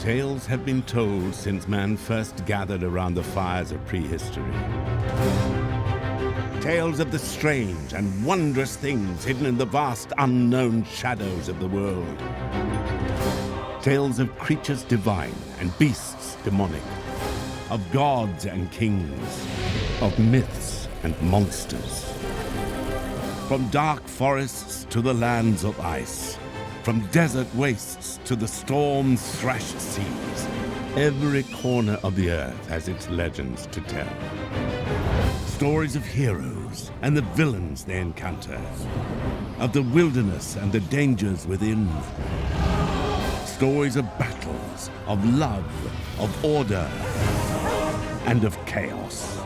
Tales have been told since man first gathered around the fires of prehistory. Tales of the strange and wondrous things hidden in the vast unknown shadows of the world. Tales of creatures divine and beasts demonic, of gods and kings, of myths and monsters. From dark forests to the lands of ice, from desert wastes to the storm-thrashed seas, every corner of the earth has its legends to tell. Stories of heroes and the villains they encounter, of the wilderness and the dangers within. Stories of battles, of love, of order, and of chaos.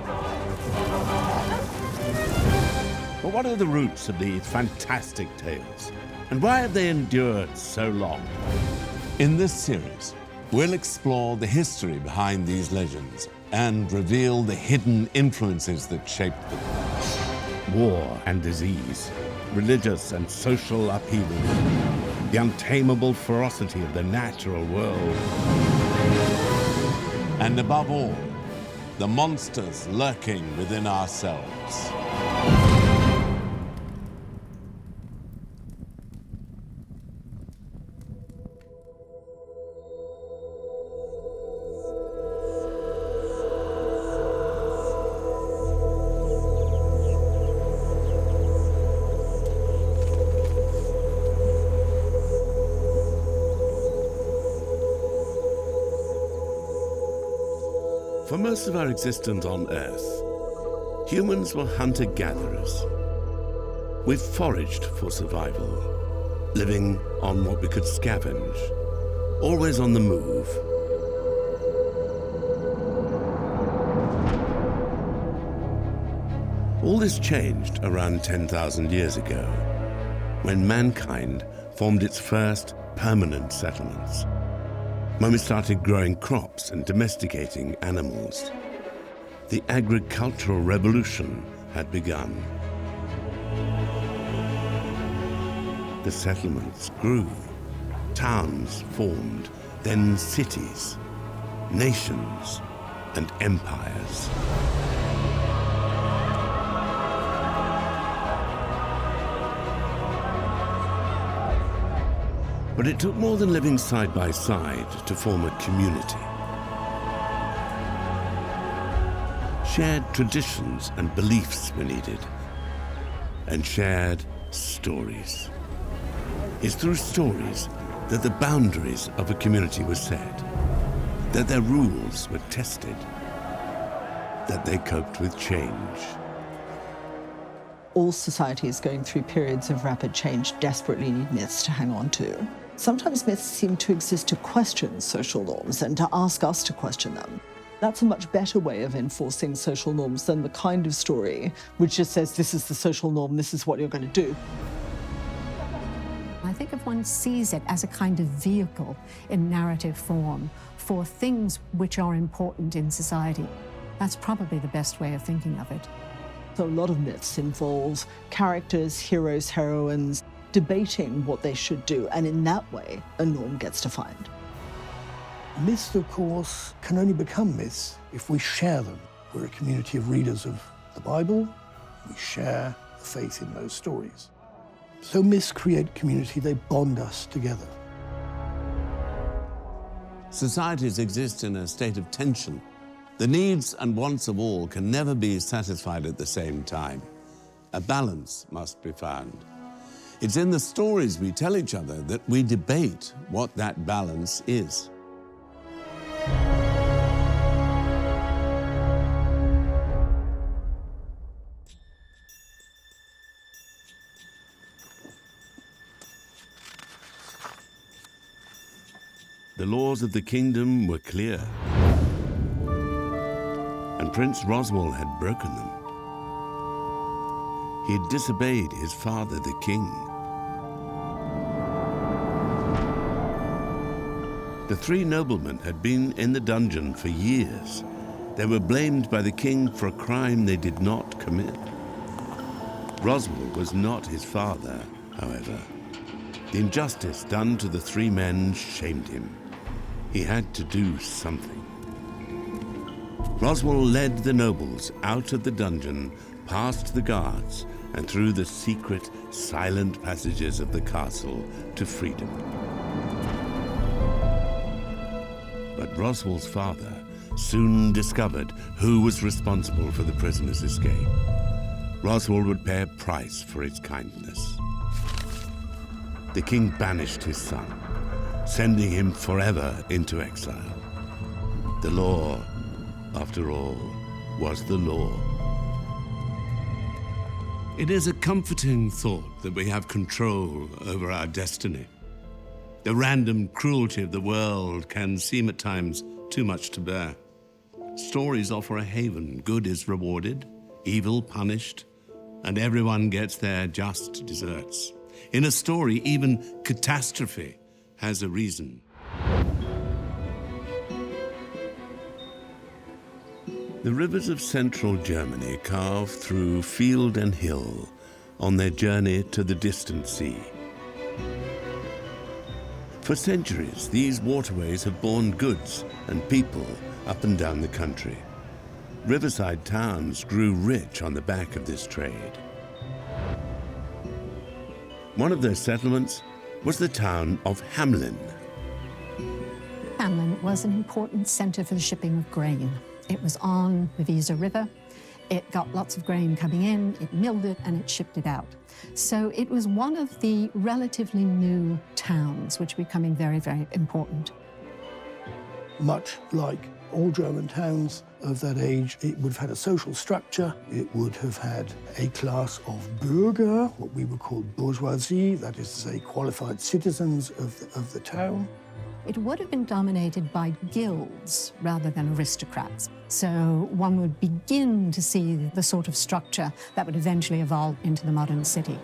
But what are the roots of these fantastic tales? And why have they endured so long? In this series, we'll explore the history behind these legends and reveal the hidden influences that shaped them. War and disease, religious and social upheaval, the untamable ferocity of the natural world. And above all, the monsters lurking within ourselves. For most of our existence on Earth, humans were hunter-gatherers. We foraged for survival, living on what we could scavenge, always on the move. All this changed around 10,000 years ago, when mankind formed its first permanent settlements. When we started growing crops and domesticating animals, the agricultural revolution had begun. The settlements grew, towns formed, then cities, nations, and empires. But it took more than living side by side to form a community. Shared traditions and beliefs were needed, and shared stories. It's through stories that the boundaries of a community were set, that their rules were tested, that they coped with change. All societies going through periods of rapid change desperately need myths to hang on to. Sometimes myths seem to exist to question social norms and to ask us to question them. That's a much better way of enforcing social norms than the kind of story which just says, this is the social norm, this is what you're going to do. I think if one sees it as a kind of vehicle in narrative form for things which are important in society, that's probably the best way of thinking of it. So a lot of myths involve characters, heroes, heroines, debating what they should do, and in that way, a norm gets defined. Myths, of course, can only become myths if we share them. We're a community of readers of the Bible. We share the faith in those stories. So myths create community, they bond us together. Societies exist in a state of tension. The needs and wants of all can never be satisfied at the same time. A balance must be found. It's in the stories we tell each other that we debate what that balance is. The laws of the kingdom were clear, and Prince Roswell had broken them. He had disobeyed his father, the king. The three noblemen had been in the dungeon for years. They were blamed by the king for a crime they did not commit. Roswell was not his father, however. The injustice done to the three men shamed him. he had to do something. Roswell led the nobles out of the dungeon, past the guards, and through the secret, silent passages of the castle to freedom. But Roswell's father soon discovered who was responsible for the prisoner's escape. Roswell would pay a price for his kindness. The king banished his son, sending him forever into exile. The law, after all, was the law. It is a comforting thought that we have control over our destiny. The random cruelty of the world can seem at times too much to bear. Stories offer a haven. Good is rewarded, evil punished, and everyone gets their just deserts. In a story, even catastrophe has a reason. The rivers of central Germany carve through field and hill on their journey to the distant sea. For centuries, these waterways have borne goods and people up and down the country. Riverside towns grew rich on the back of this trade. One of their settlements was the town of Hameln. Hameln was an important center for the shipping of grain. It was on the Weser River. It got lots of grain coming in, it milled it, and it shipped it out. So it was one of the relatively new towns, which were becoming very, very important. Much like all German towns of that age, it would have had a social structure. It would have had a class of Bürger, what we would call bourgeoisie, that is to say, qualified citizens of the town. It would have been dominated by guilds rather than aristocrats. So one would begin to see the sort of structure that would eventually evolve into the modern city.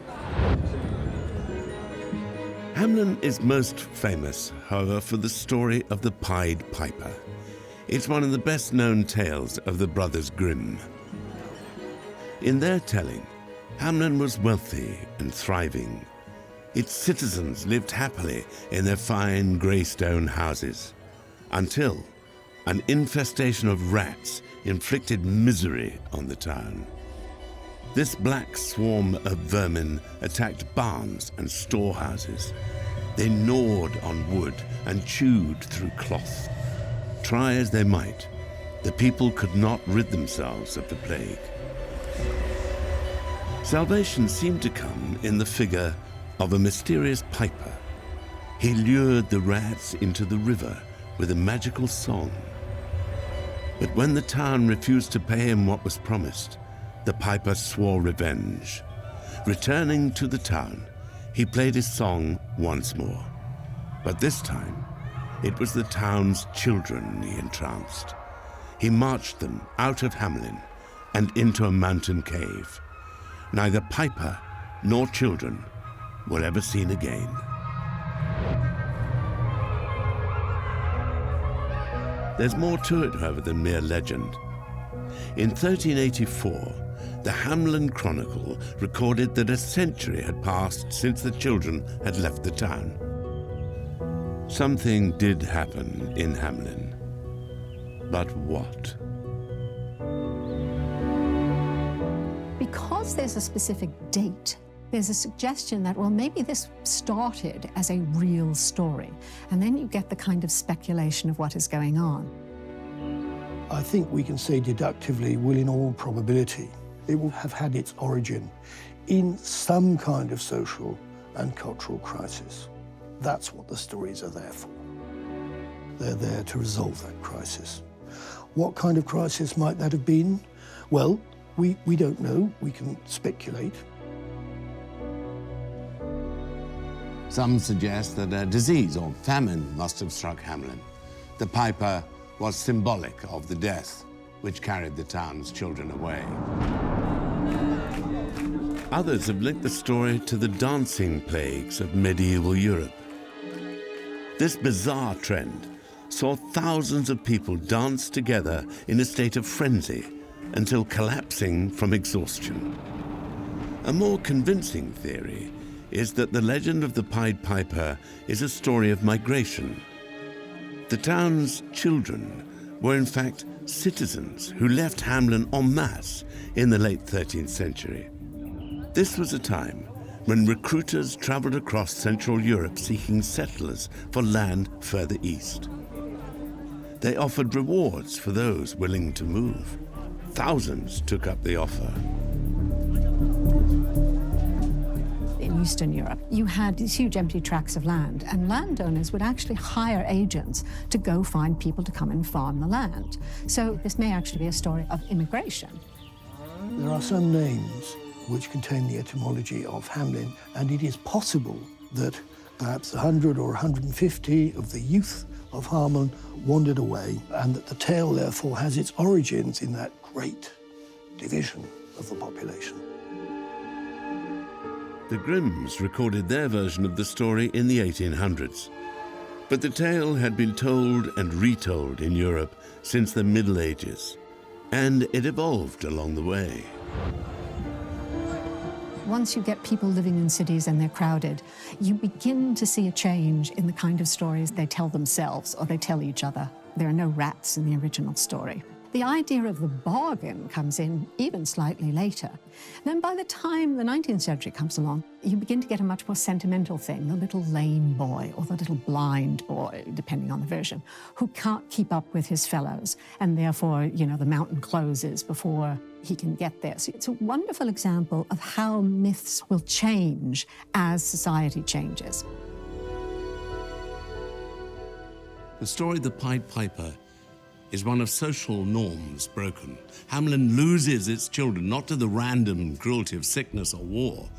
Hameln is most famous, however, for the story of the Pied Piper. It's one of the best-known tales of the Brothers Grimm. In their telling, Hameln was wealthy and thriving. Its citizens lived happily in their fine grey stone houses, until an infestation of rats inflicted misery on the town. This black swarm of vermin attacked barns and storehouses. They gnawed on wood and chewed through cloth. Try as they might, the people could not rid themselves of the plague. Salvation seemed to come in the figure of a mysterious piper. He lured the rats into the river with a magical song. But when the town refused to pay him what was promised, the piper swore revenge. Returning to the town, he played his song once more. But this time, it was the town's children he entranced. He marched them out of Hameln and into a mountain cave. Neither piper nor children were ever seen again. There's more to it, however, than mere legend. In 1384, the Hameln Chronicle recorded that a century had passed since the children had left the town. Something did happen in Hameln, but what? Because there's a specific date, there's a suggestion that, well, maybe this started as a real story, and then you get the kind of speculation of what is going on. I think we can say deductively, well, in all probability, it will have had its origin in some kind of social and cultural crisis. That's what the stories are there for. They're there to resolve that crisis. What kind of crisis might that have been? Well, we don't know. We can speculate. Some suggest that a disease or famine must have struck Hameln. The piper was symbolic of the death which carried the town's children away. Others have linked the story to the dancing plagues of medieval Europe. This bizarre trend saw thousands of people dance together in a state of frenzy until collapsing from exhaustion. A more convincing theory is that the legend of the Pied Piper is a story of migration. The town's children were in fact citizens who left Hameln en masse in the late 13th century. This was a time when recruiters traveled across Central Europe seeking settlers for land further east. They offered rewards for those willing to move. Thousands took up the offer. In Eastern Europe, you had these huge empty tracts of land, and landowners would actually hire agents to go find people to come and farm the land. So this may actually be a story of immigration. There are some names which contain the etymology of Hamelin, and it is possible that perhaps 100 or 150 of the youth of Hameln wandered away, and that the tale therefore has its origins in that great division of the population. The Grimms recorded their version of the story in the 1800s, but the tale had been told and retold in Europe since the Middle Ages, and it evolved along the way. Once you get people living in cities and they're crowded, you begin to see a change in the kind of stories they tell themselves or they tell each other. There are no rats in the original story. The idea of the bargain comes in even slightly later. Then by the time the 19th century comes along, you begin to get a much more sentimental thing, the little lame boy or the little blind boy, depending on the version, who can't keep up with his fellows, and therefore, the mountain closes before he can get there. So it's a wonderful example of how myths will change as society changes. The story of the Pied Piper is one of social norms broken. Hamelin loses its children not to the random cruelty of sickness or war,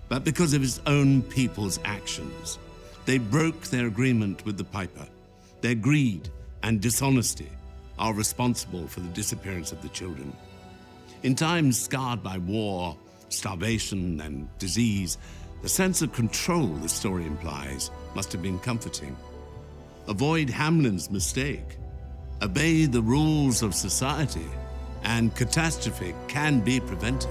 but because of its own people's actions. They broke their agreement with the piper. Their greed and dishonesty are responsible for the disappearance of the children. In times scarred by war, starvation, and disease, the sense of control the story implies must have been comforting. Avoid Hamelin's mistake. Obey the rules of society, and catastrophe can be prevented.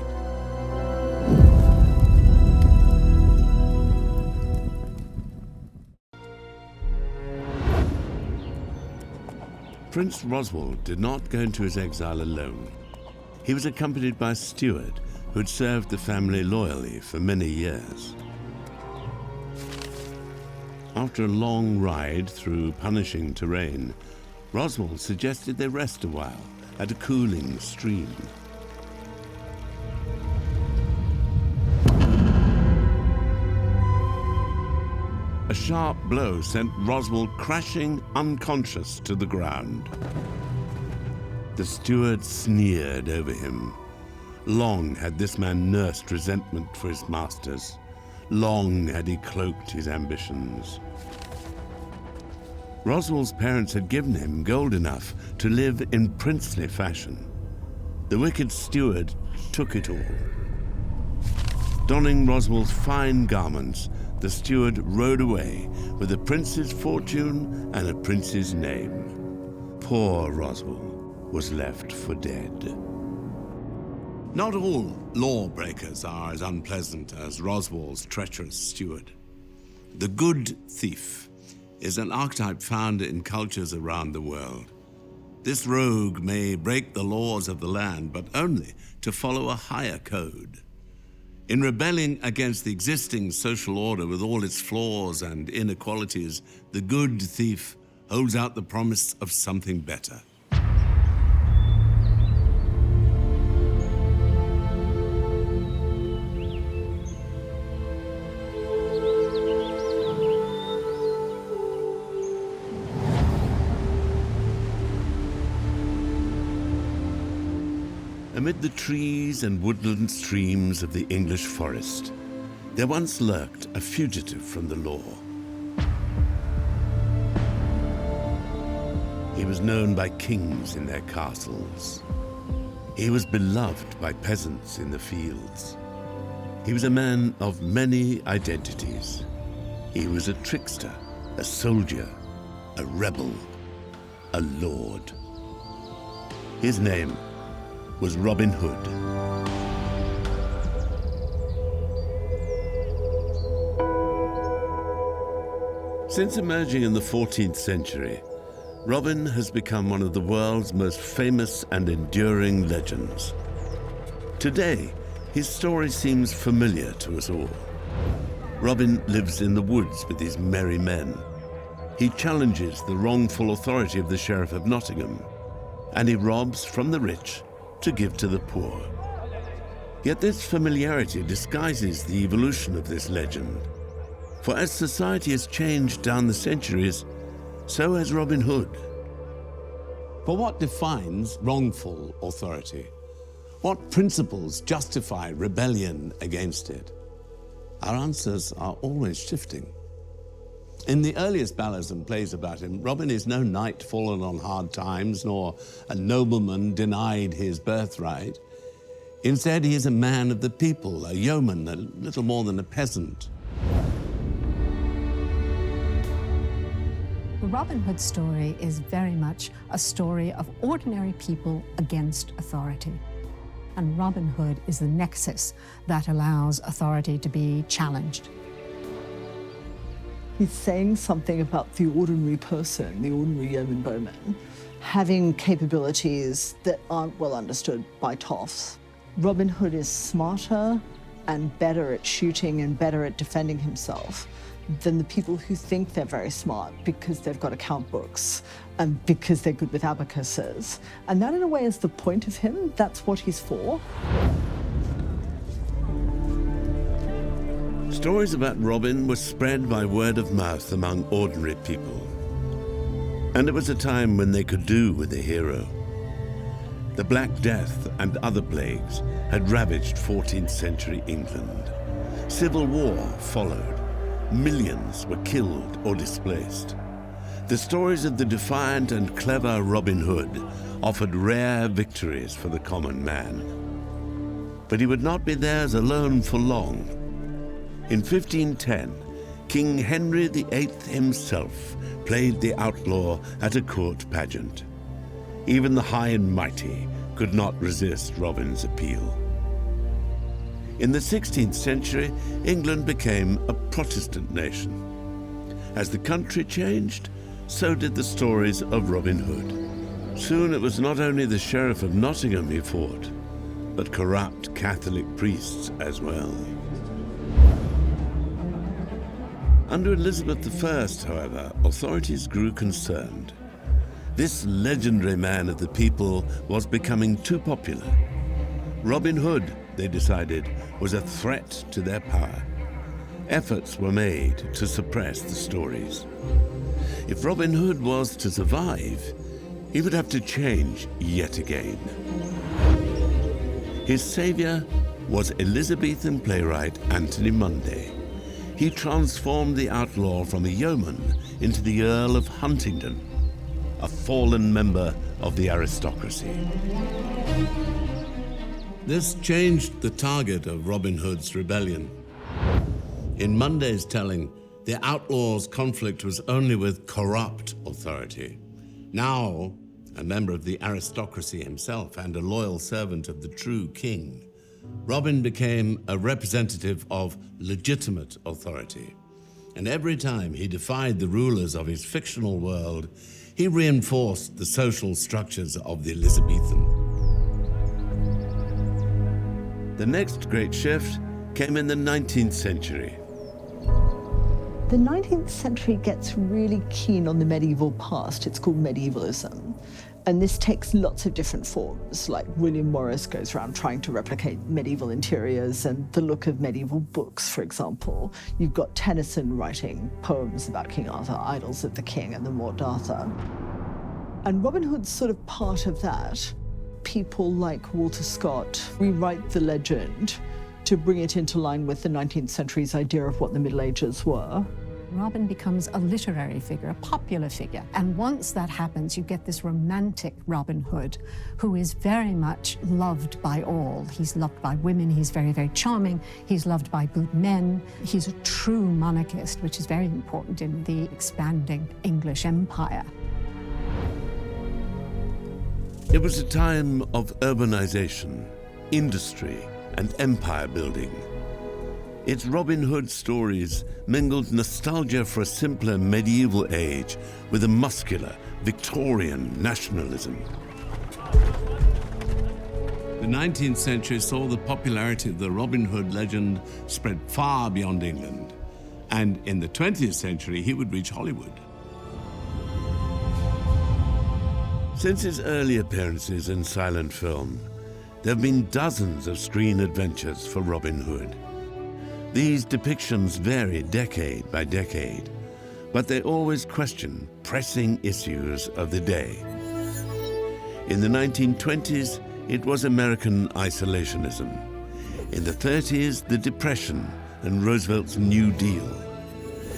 Prince Roswald did not go into his exile alone. He was accompanied by a steward who had served the family loyally for many years. After a long ride through punishing terrain, Roswald suggested they rest a while at a cooling stream. A sharp blow sent Roswald crashing unconscious to the ground. The steward sneered over him. Long had this man nursed resentment for his masters. Long had he cloaked his ambitions. Roswald's parents had given him gold enough to live in princely fashion. The wicked steward took it all. Donning Roswald's fine garments, the steward rode away with a prince's fortune and a prince's name. Poor Roswald was left for dead. Not all lawbreakers are as unpleasant as Roswald's treacherous steward. The good thief is an archetype found in cultures around the world. This rogue may break the laws of the land, but only to follow a higher code. In rebelling against the existing social order with all its flaws and inequalities, the good thief holds out the promise of something better. Amid the trees and woodland streams of the English forest, there once lurked a fugitive from the law. He was known by kings in their castles. He was beloved by peasants in the fields. He was a man of many identities. He was a trickster, a soldier, a rebel, a lord. His name was Robin Hood. Since emerging in the 14th century, Robin has become one of the world's most famous and enduring legends. Today, his story seems familiar to us all. Robin lives in the woods with his merry men. He challenges the wrongful authority of the Sheriff of Nottingham, and he robs from the rich to give to the poor. Yet this familiarity disguises the evolution of this legend. For as society has changed down the centuries, so has Robin Hood. But what defines wrongful authority? What principles justify rebellion against it? Our answers are always shifting. In the earliest ballads and plays about him, Robin is no knight fallen on hard times, nor a nobleman denied his birthright. Instead, he is a man of the people, a yeoman, a little more than a peasant. The Robin Hood story is very much a story of ordinary people against authority. And Robin Hood is the nexus that allows authority to be challenged. He's saying something about the ordinary person, the ordinary yeoman bowman, having capabilities that aren't well understood by toffs. Robin Hood is smarter and better at shooting and better at defending himself than the people who think they're very smart because they've got account books and because they're good with abacuses. And that, in a way, is the point of him. That's what he's for. Stories about Robin were spread by word of mouth among ordinary people. And it was a time when they could do with a hero. The Black Death and other plagues had ravaged 14th century England. Civil war followed. Millions were killed or displaced. The stories of the defiant and clever Robin Hood offered rare victories for the common man. But he would not be theirs alone for long. In 1510, King Henry VIII himself played the outlaw at a court pageant. Even the high and mighty could not resist Robin's appeal. In the 16th century, England became a Protestant nation. As the country changed, so did the stories of Robin Hood. Soon it was not only the Sheriff of Nottingham he fought, but corrupt Catholic priests as well. Under Elizabeth I, however, authorities grew concerned. This legendary man of the people was becoming too popular. Robin Hood, they decided, was a threat to their power. Efforts were made to suppress the stories. If Robin Hood was to survive, he would have to change yet again. His savior was Elizabethan playwright Anthony Munday. He transformed the outlaw from a yeoman into the Earl of Huntingdon, a fallen member of the aristocracy. This changed the target of Robin Hood's rebellion. In Munday's telling, the outlaw's conflict was only with corrupt authority. Now, a member of the aristocracy himself and a loyal servant of the true king, Robin became a representative of legitimate authority. And every time he defied the rulers of his fictional world, he reinforced the social structures of the Elizabethan. The next great shift came in the 19th century. The 19th century gets really keen on the medieval past. It's called medievalism. And this takes lots of different forms, like William Morris goes around trying to replicate medieval interiors and the look of medieval books, for example. You've got Tennyson writing poems about King Arthur, Idylls of the King and the Morte d'Arthur. And Robin Hood's sort of part of that. People like Walter Scott rewrite the legend to bring it into line with the 19th century's idea of what the Middle Ages were. Robin becomes a literary figure, a popular figure. And once that happens, you get this romantic Robin Hood, who is very much loved by all. He's loved by women, he's very, very charming, he's loved by good men. He's a true monarchist, which is very important in the expanding English empire. It was a time of urbanization, industry, and empire building. Its Robin Hood stories mingled nostalgia for a simpler medieval age with a muscular Victorian nationalism. The 19th century saw the popularity of the Robin Hood legend spread far beyond England. And in the 20th century, he would reach Hollywood. Since his early appearances in silent film, there have been dozens of screen adventures for Robin Hood. These depictions vary decade by decade, but they always question pressing issues of the day. In the 1920s, it was American isolationism. In the 30s, the Depression and Roosevelt's New Deal.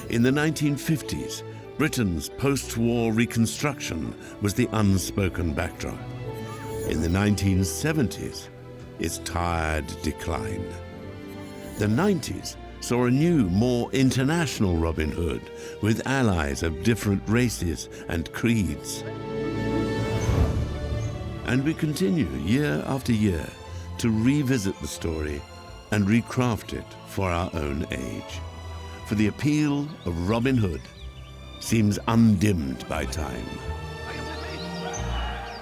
In the 1950s, Britain's post-war reconstruction was the unspoken backdrop. In the 1970s, its tired decline. The 90s saw a new, more international Robin Hood, with allies of different races and creeds. And we continue year after year to revisit the story and recraft it for our own age. For the appeal of Robin Hood seems undimmed by time.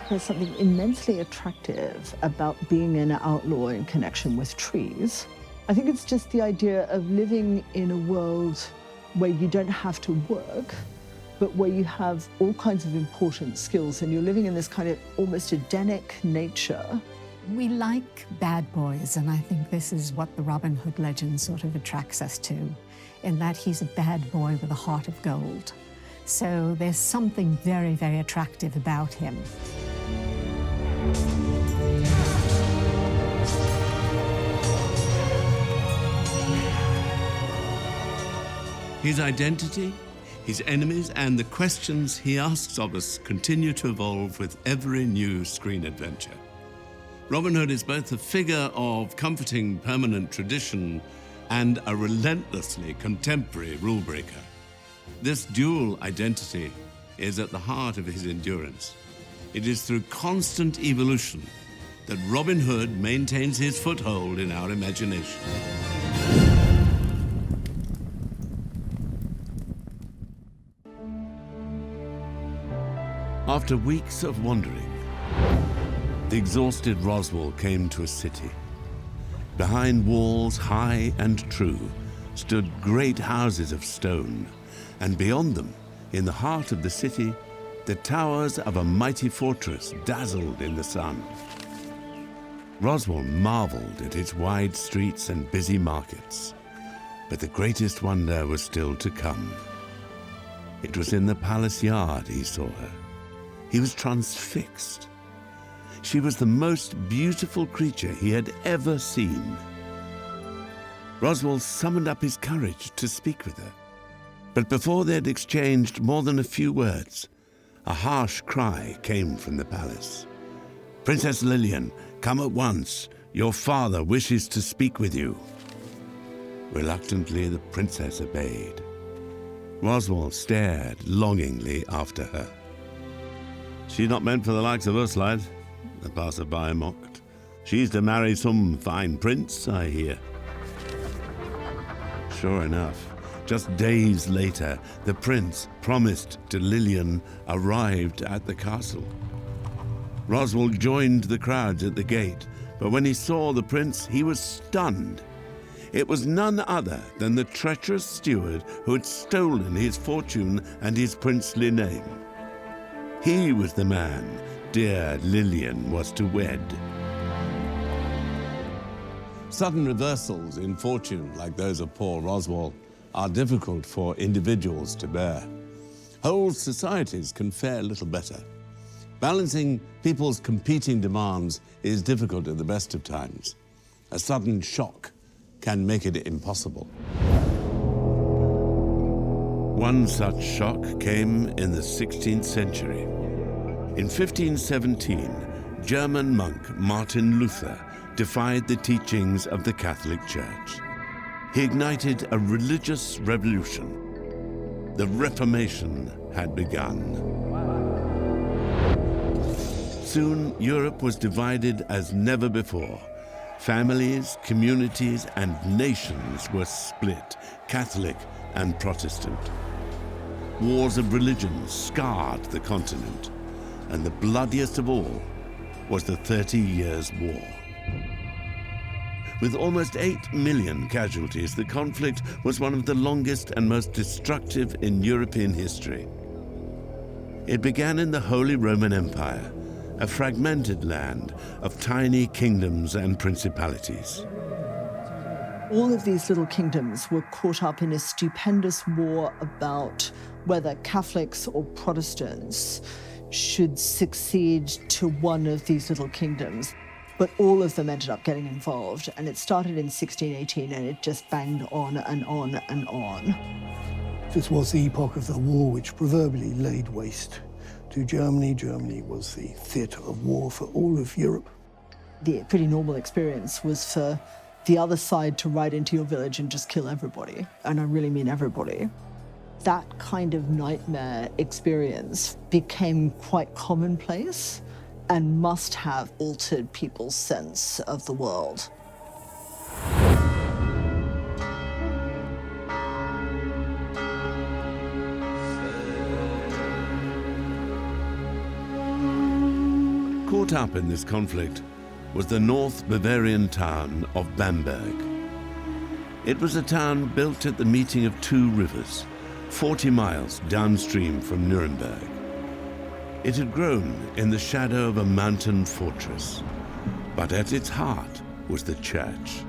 There's something immensely attractive about being an outlaw in connection with trees. I think it's just the idea of living in a world where you don't have to work, but where you have all kinds of important skills, and you're living in this kind of almost Edenic nature. We like bad boys, and I think this is what the Robin Hood legend sort of attracts us to, in that he's a bad boy with a heart of gold. So there's something very, very attractive about him. His identity, his enemies, and the questions he asks of us continue to evolve with every new screen adventure. Robin Hood is both a figure of comforting permanent tradition and a relentlessly contemporary rule breaker. This dual identity is at the heart of his endurance. It is through constant evolution that Robin Hood maintains his foothold in our imagination. After weeks of wandering, the exhausted Roswell came to a city. Behind walls high and true stood great houses of stone, and beyond them, in the heart of the city, the towers of a mighty fortress dazzled in the sun. Roswell marveled at its wide streets and busy markets, but the greatest wonder was still to come. It was in the palace yard he saw her. He was transfixed. She was the most beautiful creature he had ever seen. Roswell summoned up his courage to speak with her. But before they had exchanged more than a few words, a harsh cry came from the palace. "Princess Lillian, come at once. Your father wishes to speak with you." Reluctantly, the princess obeyed. Roswell stared longingly after her. "She's not meant for the likes of us, lad," the passer-by mocked. "She's to marry some fine prince, I hear." Sure enough, just days later, the prince promised to Lillian arrived at the castle. Roswell joined the crowds at the gate, but when he saw the prince, he was stunned. It was none other than the treacherous steward who had stolen his fortune and his princely name. He was the man dear Lillian was to wed. Sudden reversals in fortune, like those of poor Roswell, are difficult for individuals to bear. Whole societies can fare little better. Balancing people's competing demands is difficult at the best of times. A sudden shock can make it impossible. One such shock came in the 16th century. In 1517, German monk Martin Luther defied the teachings of the Catholic Church. He ignited a religious revolution. The Reformation had begun. Soon, Europe was divided as never before. Families, communities, and nations were split, Catholic and Protestant. Wars of religion scarred the continent, and the bloodiest of all was the 30 Years' War. With almost 8 million casualties, the conflict was one of the longest and most destructive in European history. It began in the Holy Roman Empire, a fragmented land of tiny kingdoms and principalities. All of these little kingdoms were caught up in a stupendous war about whether Catholics or Protestants should succeed to one of these little kingdoms. But all of them ended up getting involved, and it started in 1618, and it just banged on and on and on. This was the epoch of the war which proverbially laid waste to Germany. Germany was the theatre of war for all of Europe. The pretty normal experience was for the other side to ride into your village and just kill everybody, and I really mean everybody. That kind of nightmare experience became quite commonplace and must have altered people's sense of the world. Caught up in this conflict was the North Bavarian town of Bamberg. It was a town built at the meeting of two rivers, 40 miles downstream from Nuremberg. It had grown in the shadow of a mountain fortress, but at its heart was the church.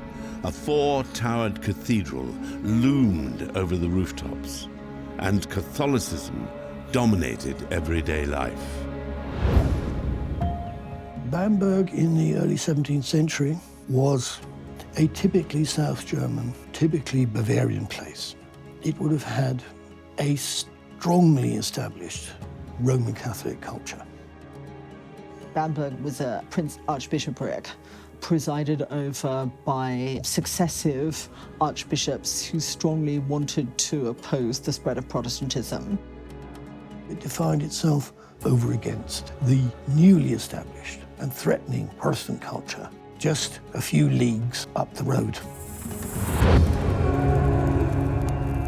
A 4-towered cathedral loomed over the rooftops, and Catholicism dominated everyday life. Bamberg in the early 17th century was a typically South German, typically Bavarian place. It would have had a strongly established Roman Catholic culture. Bamberg was a prince-archbishopric presided over by successive archbishops who strongly wanted to oppose the spread of Protestantism. It defined itself over against the newly established and threatening Protestant culture just a few leagues up the road.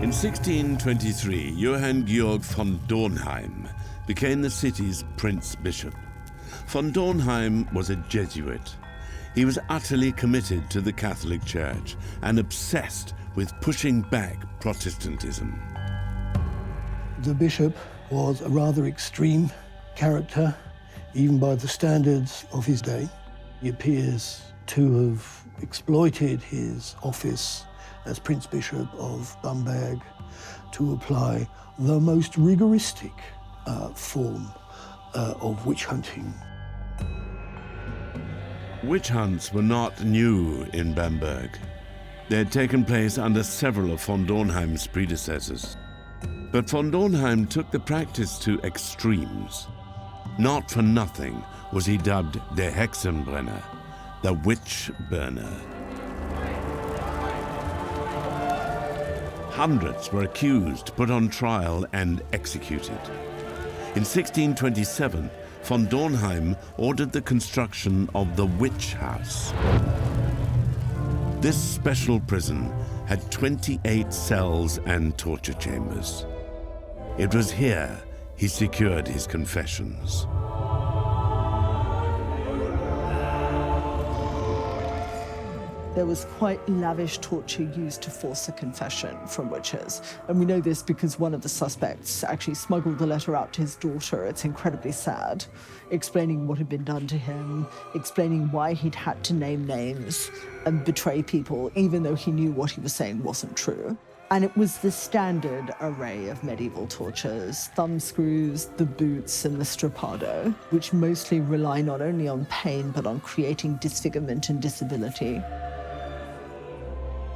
In 1623, Johann Georg von Dornheim became the city's prince-bishop. Von Dornheim was a Jesuit. He was utterly committed to the Catholic Church and obsessed with pushing back Protestantism. The bishop was a rather extreme character, even by the standards of his day. He appears to have exploited his office as Prince Bishop of Bamberg to apply the most rigoristic form of witch hunting. Witch hunts were not new in Bamberg. They had taken place under several of von Dornheim's predecessors. But von Dornheim took the practice to extremes. Not for nothing was he dubbed der Hexenbrenner, the witch burner. Hundreds were accused, put on trial, and executed. In 1627, von Dornheim ordered the construction of the Witch House. This special prison had 28 cells and torture chambers. It was here he secured his confessions. There was quite lavish torture used to force a confession from witches. And we know this because one of the suspects actually smuggled the letter out to his daughter. It's incredibly sad, explaining what had been done to him, explaining why he'd had to name names and betray people, even though he knew what he was saying wasn't true. And it was the standard array of medieval tortures: thumb screws, the boots, and the strappado, which mostly rely not only on pain, but on creating disfigurement and disability.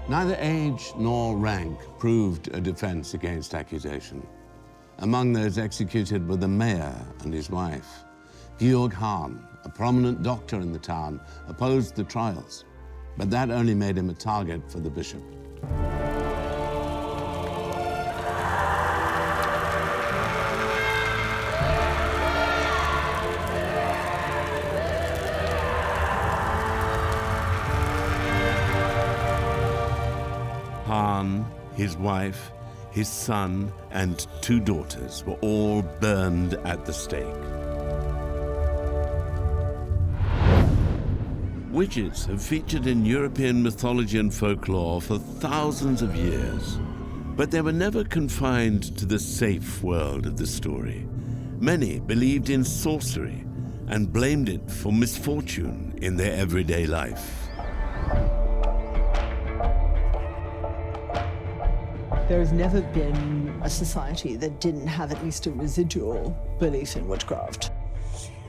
Neither age nor rank proved a defense against accusation. Among those executed were the mayor and his wife. Georg Hahn, a prominent doctor in the town, opposed the trials, but that only made him a target for the bishop. son, his wife, his son, and 2 daughters were all burned at the stake. Witches have featured in European mythology and folklore for thousands of years, but they were never confined to the safe world of the story. Many believed in sorcery and blamed it for misfortune in their everyday life. There has never been a society that didn't have at least a residual belief in witchcraft.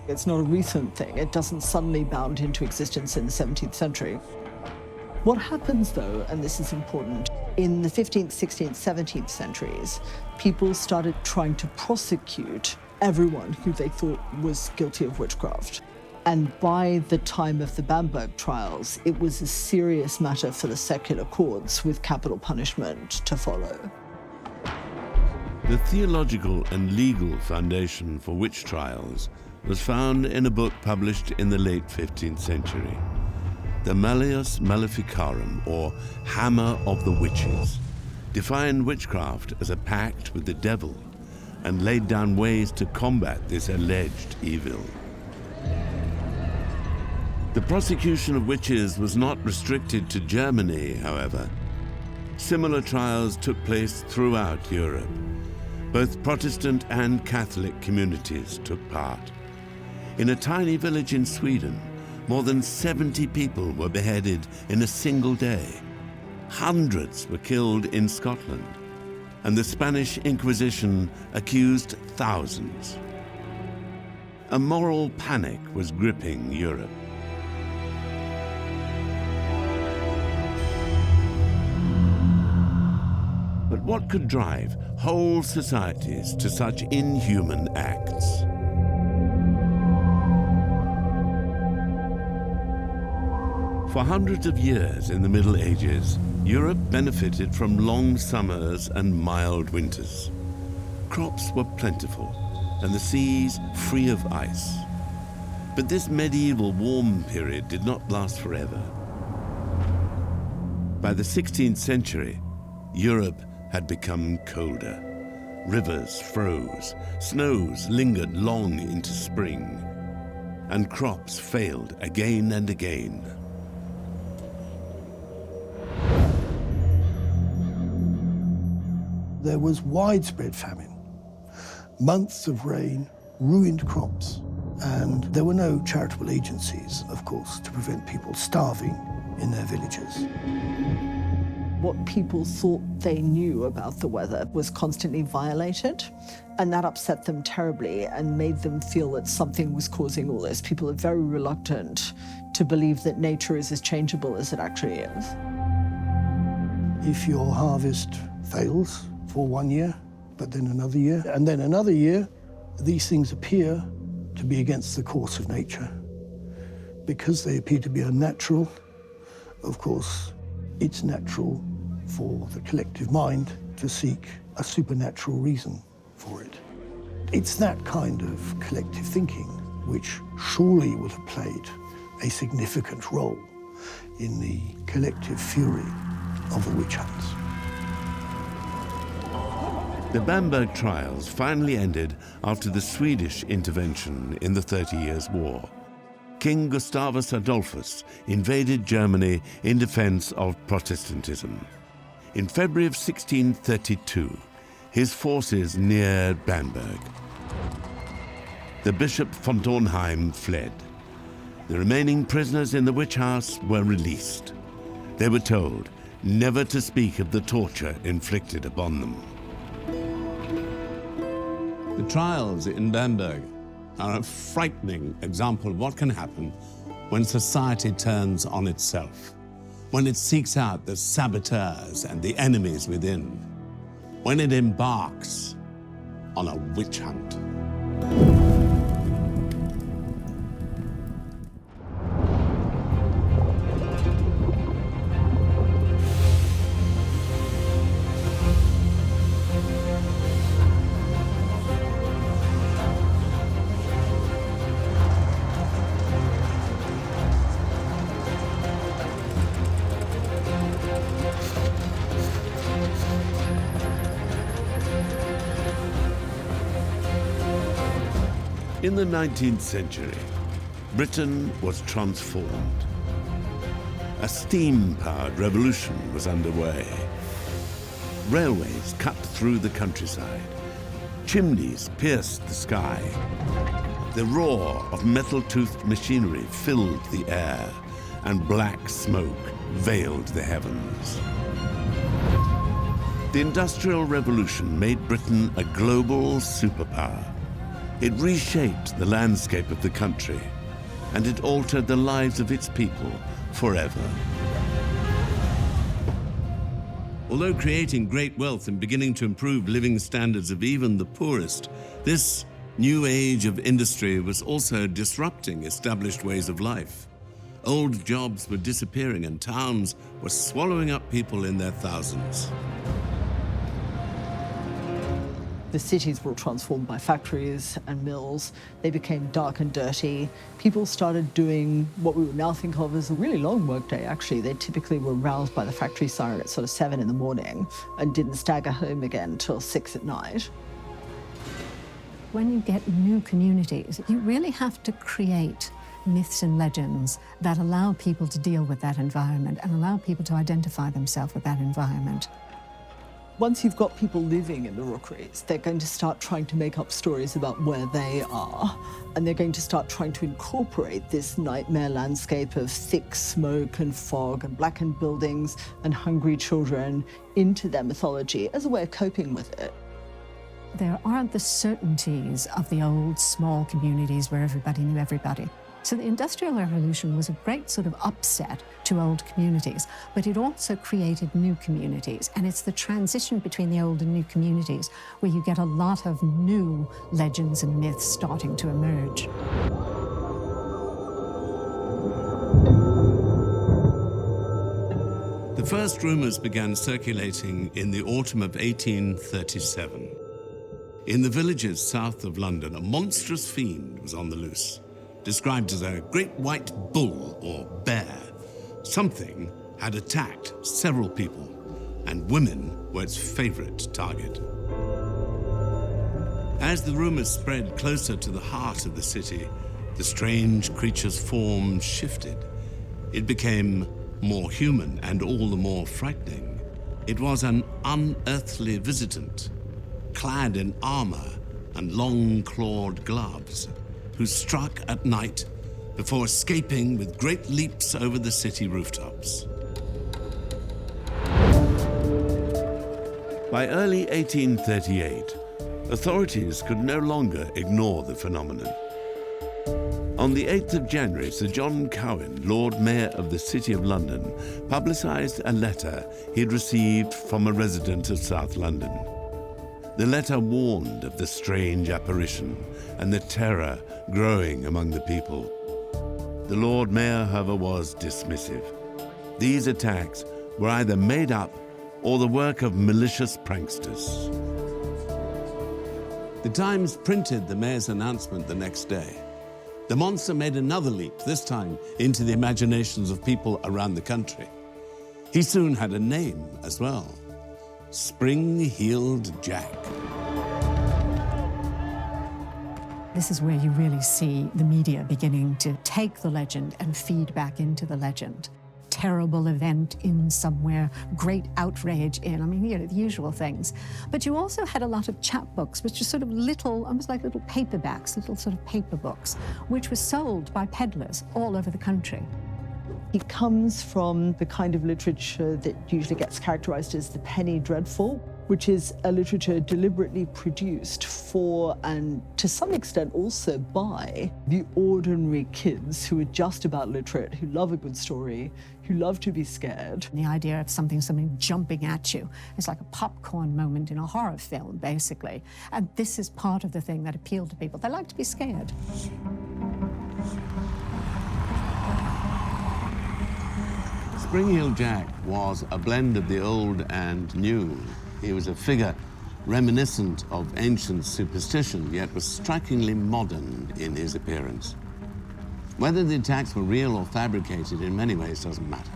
It's not a recent thing. It doesn't suddenly bound into existence in the 17th century. What happens, though, and this is important, in the 15th, 16th, 17th centuries, people started trying to prosecute everyone who they thought was guilty of witchcraft. And by the time of the Bamberg trials, it was a serious matter for the secular courts, with capital punishment to follow. The theological and legal foundation for witch trials was found in a book published in the late 15th century. The Malleus Maleficarum, or Hammer of the Witches, defined witchcraft as a pact with the devil and laid down ways to combat this alleged evil. The prosecution of witches was not restricted to Germany, however. Similar trials took place throughout Europe. Both Protestant and Catholic communities took part. In a tiny village in Sweden, more than 70 people were beheaded in a single day. Hundreds were killed in Scotland, and the Spanish Inquisition accused thousands. A moral panic was gripping Europe. But what could drive whole societies to such inhuman acts? For hundreds of years in the Middle Ages, Europe benefited from long summers and mild winters. Crops were plentiful, and the seas free of ice. But this medieval warm period did not last forever. By the 16th century, Europe had become colder. Rivers froze, snows lingered long into spring, and crops failed again and again. There was widespread famine. Months of rain ruined crops, and there were no charitable agencies, of course, to prevent people starving in their villages. What people thought they knew about the weather was constantly violated, and that upset them terribly and made them feel that something was causing all this. People are very reluctant to believe that nature is as changeable as it actually is. If your harvest fails for 1 year, but then another year, and then another year, these things appear to be against the course of nature. Because they appear to be unnatural, of course, it's natural for the collective mind to seek a supernatural reason for it. It's that kind of collective thinking which surely would have played a significant role in the collective fury of the witch hunts. The Bamberg trials finally ended after the Swedish intervention in the 30 Years' War. King Gustavus Adolphus invaded Germany in defense of Protestantism. In February of 1632, his forces neared Bamberg. The Bishop von Dornheim fled. The remaining prisoners in the witch house were released. They were told never to speak of the torture inflicted upon them. The trials in Bamberg are a frightening example of what can happen when society turns on itself, when it seeks out the saboteurs and the enemies within, when it embarks on a witch hunt. In the 19th century, Britain was transformed. A steam-powered revolution was underway. Railways cut through the countryside. Chimneys pierced the sky. The roar of metal-toothed machinery filled the air, and black smoke veiled the heavens. The Industrial Revolution made Britain a global superpower. It reshaped the landscape of the country, and it altered the lives of its people forever. Although creating great wealth and beginning to improve living standards of even the poorest, this new age of industry was also disrupting established ways of life. Old jobs were disappearing and towns were swallowing up people in their thousands. The cities were transformed by factories and mills. They became dark and dirty. People started doing what we would now think of as a really long workday, actually. They typically were roused by the factory siren at sort of 7 in the morning and didn't stagger home again till 6 at night. When you get new communities, you really have to create myths and legends that allow people to deal with that environment and allow people to identify themselves with that environment. Once you've got people living in the rookeries, they're going to start trying to make up stories about where they are, and they're going to start trying to incorporate this nightmare landscape of thick smoke and fog and blackened buildings and hungry children into their mythology as a way of coping with it. There aren't the certainties of the old small communities where everybody knew everybody. So the Industrial Revolution was a great sort of upset to old communities, but it also created new communities. And it's the transition between the old and new communities where you get a lot of new legends and myths starting to emerge. The first rumors began circulating in the autumn of 1837. In the villages south of London, a monstrous fiend was on the loose. Described as a great white bull or bear, something had attacked several people, and women were its favorite target. As the rumors spread closer to the heart of the city, the strange creature's form shifted. It became more human and all the more frightening. It was an unearthly visitant, clad in armor and long-clawed gloves, who struck at night before escaping with great leaps over the city rooftops. By early 1838, authorities could no longer ignore the phenomenon. On the 8th of January, Sir John Cowen, Lord Mayor of the City of London, publicised a letter he'd received from a resident of South London. The letter warned of the strange apparition and the terror growing among the people. The Lord Mayor, however, was dismissive. These attacks were either made up or the work of malicious pranksters. The Times printed the mayor's announcement the next day. The monster made another leap, this time into the imaginations of people around the country. He soon had a name as well: Spring-Heeled Jack. This is where you really see the media beginning to take the legend and feed back into the legend. Terrible event in somewhere, great outrage in, the usual things. But you also had a lot of chapbooks, which are sort of little, almost like little paperbacks, little sort of paper books, which were sold by peddlers all over the country. He comes from the kind of literature that usually gets characterized as the penny dreadful, which is a literature deliberately produced for, and to some extent also by, the ordinary kids who are just about literate, who love a good story, who love to be scared. The idea of something jumping at you is like a popcorn moment in a horror film, basically. And this is part of the thing that appealed to people. They like to be scared. Spring-Heeled Jack was a blend of the old and new. He was a figure reminiscent of ancient superstition, yet was strikingly modern in his appearance. Whether the attacks were real or fabricated in many ways doesn't matter.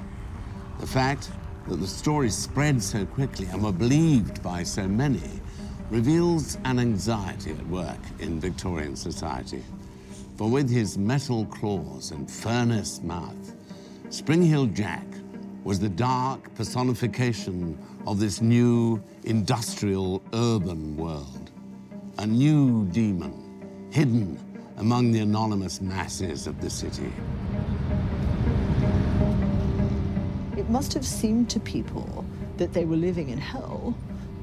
The fact that the stories spread so quickly and were believed by so many reveals an anxiety at work in Victorian society. For with his metal claws and furnace mouth, Spring-Heeled Jack was the dark personification of this new industrial urban world. A new demon, hidden among the anonymous masses of the city. It must have seemed to people that they were living in hell.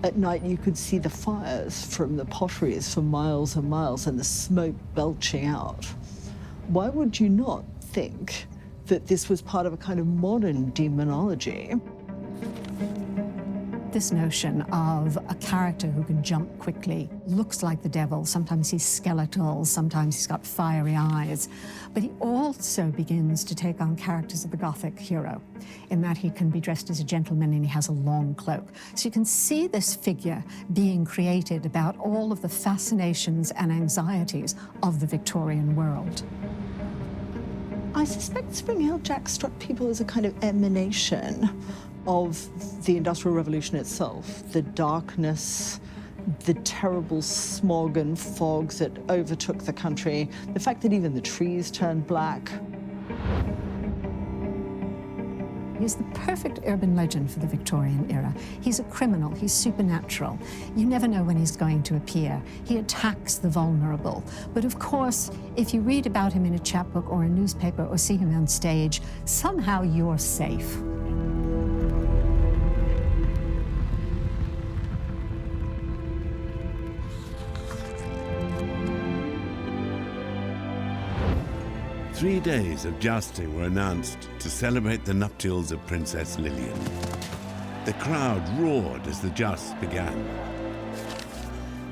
At night, you could see the fires from the potteries for miles and miles and the smoke belching out. Why would you not think that this was part of a kind of modern demonology? This notion of a character who can jump quickly, looks like the devil, sometimes he's skeletal, sometimes he's got fiery eyes, but he also begins to take on characters of the Gothic hero, in that he can be dressed as a gentleman and he has a long cloak. So you can see this figure being created about all of the fascinations and anxieties of the Victorian world. I suspect Spring-Heeled Jack struck people as a kind of emanation of the Industrial Revolution itself, the darkness, the terrible smog and fog that overtook the country, the fact that even the trees turned black. He's the perfect urban legend for the Victorian era. He's a criminal, he's supernatural. You never know when he's going to appear. He attacks the vulnerable. But of course, if you read about him in a chapbook or a newspaper or see him on stage, somehow you're safe. Three days of jousting were announced to celebrate the nuptials of Princess Lillian. The crowd roared as the jousts began.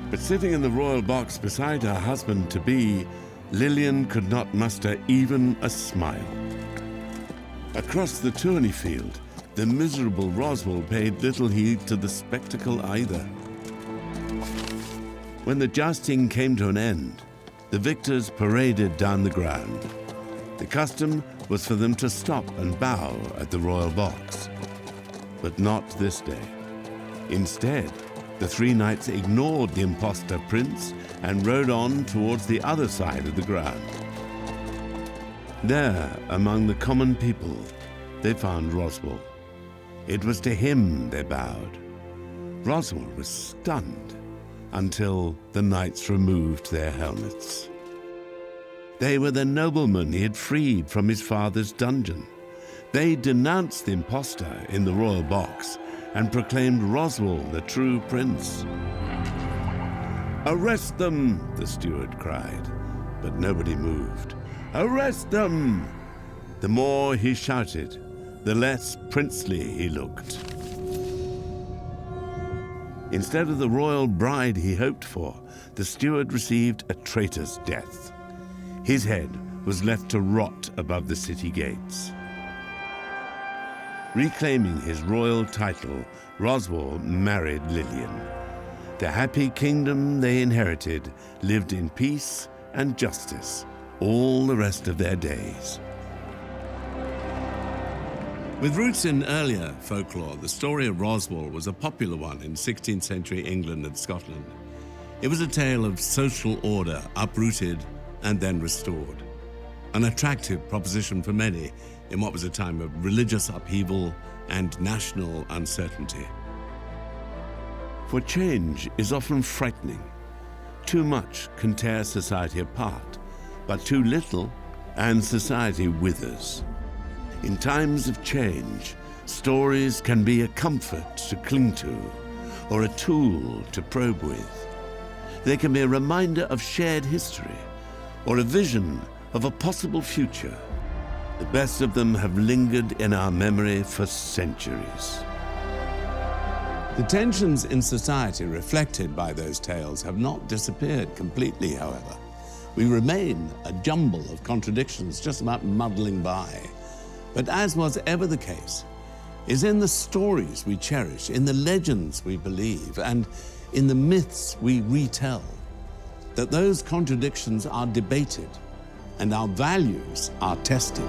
But sitting in the royal box beside her husband-to-be, Lillian could not muster even a smile. Across the tourney field, the miserable Roswell paid little heed to the spectacle either. When the jousting came to an end, the victors paraded down the ground. The custom was for them to stop and bow at the royal box. But not this day. Instead, the three knights ignored the impostor prince and rode on towards the other side of the ground. There, among the common people, they found Roswell. It was to him they bowed. Roswell was stunned until the knights removed their helmets. They were the noblemen he had freed from his father's dungeon. They denounced the impostor in the royal box and proclaimed Roswell the true prince. "Arrest them!" the steward cried, but nobody moved. "Arrest them!" The more he shouted, the less princely he looked. Instead of the royal bride he hoped for, the steward received a traitor's death. His head was left to rot above the city gates. Reclaiming his royal title, Roswell married Lillian. The happy kingdom they inherited lived in peace and justice all the rest of their days. With roots in earlier folklore, the story of Roswell was a popular one in 16th century England and Scotland. It was a tale of social order uprooted and then restored. An attractive proposition for many in what was a time of religious upheaval and national uncertainty. For change is often frightening. Too much can tear society apart, but too little and society withers. In times of change, stories can be a comfort to cling to or a tool to probe with. They can be a reminder of shared history or a vision of a possible future. The best of them have lingered in our memory for centuries. The tensions in society reflected by those tales have not disappeared completely, however. We remain a jumble of contradictions just about muddling by. But as was ever the case, is in the stories we cherish, in the legends we believe, and in the myths we retell, that those contradictions are debated and our values are tested.